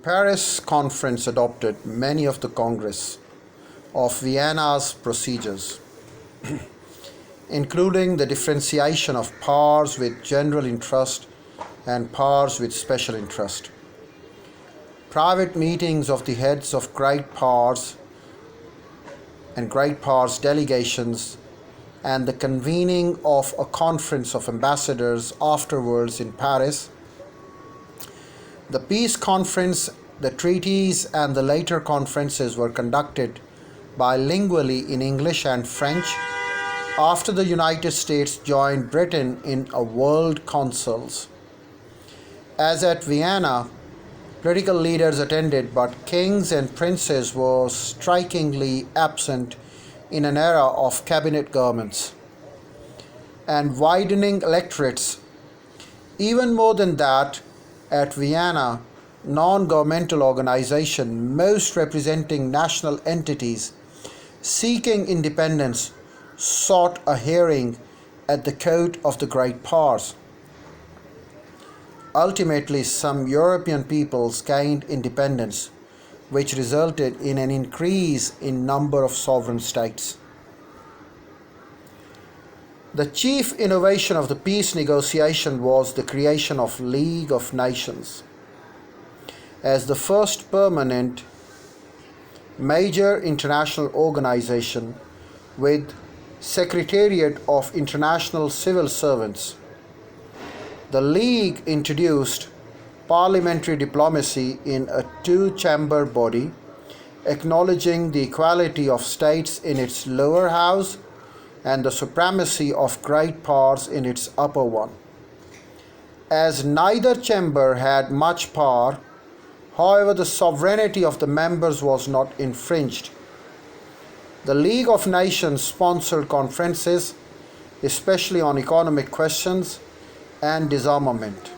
Paris Conference adopted many of the Congress of Vienna's procedures, including the differentiation of powers with general interest and powers with special interest. Private meetings of the heads of great powers and great powers delegations and the convening of a conference of ambassadors afterwards in Paris. The peace conference, the treaties, and the later conferences were conducted bilingually in English and French after the United States joined Britain in a world councils. As at Vienna, political leaders attended, but kings and princes were strikingly absent in an era of cabinet governments and widening electorates. Even more than that, at Vienna, non-governmental organizations, most representing national entities seeking independence, sought a hearing at the court of the great powers. Ultimately, some European peoples gained independence, which resulted in an increase in number of sovereign states. The chief innovation of the peace negotiation was the creation of League of Nations as the first permanent major international organization with Secretariat of International Civil Servants. The League introduced parliamentary diplomacy in a two-chamber body, acknowledging the equality of states in its lower house and the supremacy of great powers in its upper one. As neither chamber had much power, however, the sovereignty of the members was not infringed. The League of Nations sponsored conferences, especially on economic questions and disarmament,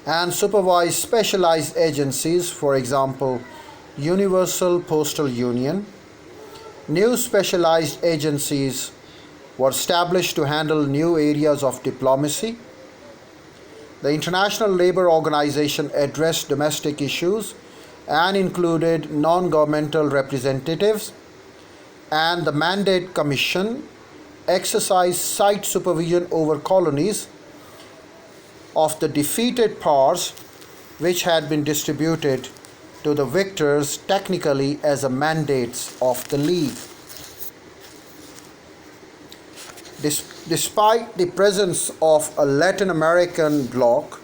and supervised specialized agencies, for example, Universal Postal Union. New specialized agencies were established to handle new areas of diplomacy. The International Labour Organization addressed domestic issues and included non-governmental representatives, and the Mandate Commission exercised site supervision over colonies of the defeated powers, which had been distributed to the victors technically as a mandates of the League. Despite the presence of a Latin American bloc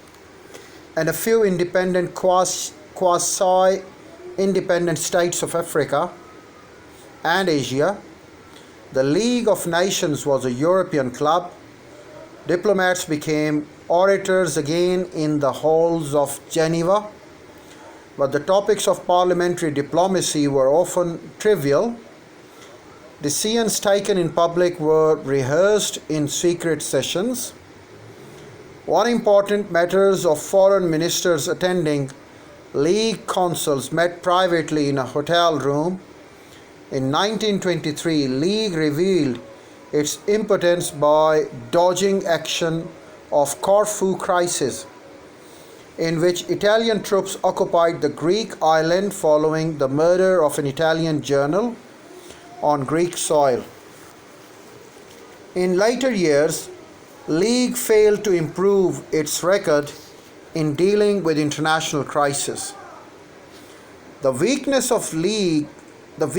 and a few independent quasi-independent states of Africa and Asia, the League of Nations was a European club. Diplomats became orators again in the halls of Geneva, but the topics of parliamentary diplomacy were often trivial. Decisions taken in public were rehearsed in secret sessions. One important matters of foreign ministers attending League councils met privately in a hotel room. In 1923, League revealed its impotence by dodging action of Corfu crisis, in which Italian troops occupied the Greek island following the murder of an Italian general on Greek soil. In later years, League failed to improve its record in dealing with international crises. The weakness of League of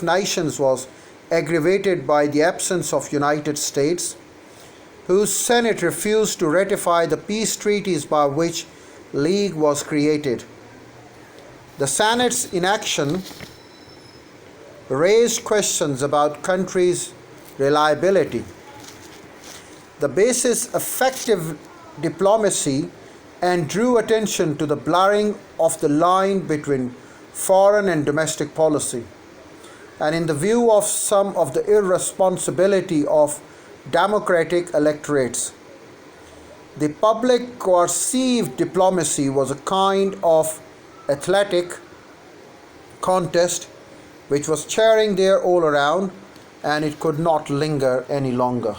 Nations was aggravated by the absence of United States, whose Senate refused to ratify the peace treaties by which League was created. The Senate's inaction raised questions about countries' reliability. The basis effective diplomacy and drew attention to the blurring of the line between foreign and domestic policy, and in the view of some of the irresponsibility of democratic electorates. The public perceived diplomacy was a kind of athletic contest which was cheering there all around, and it could not linger any longer.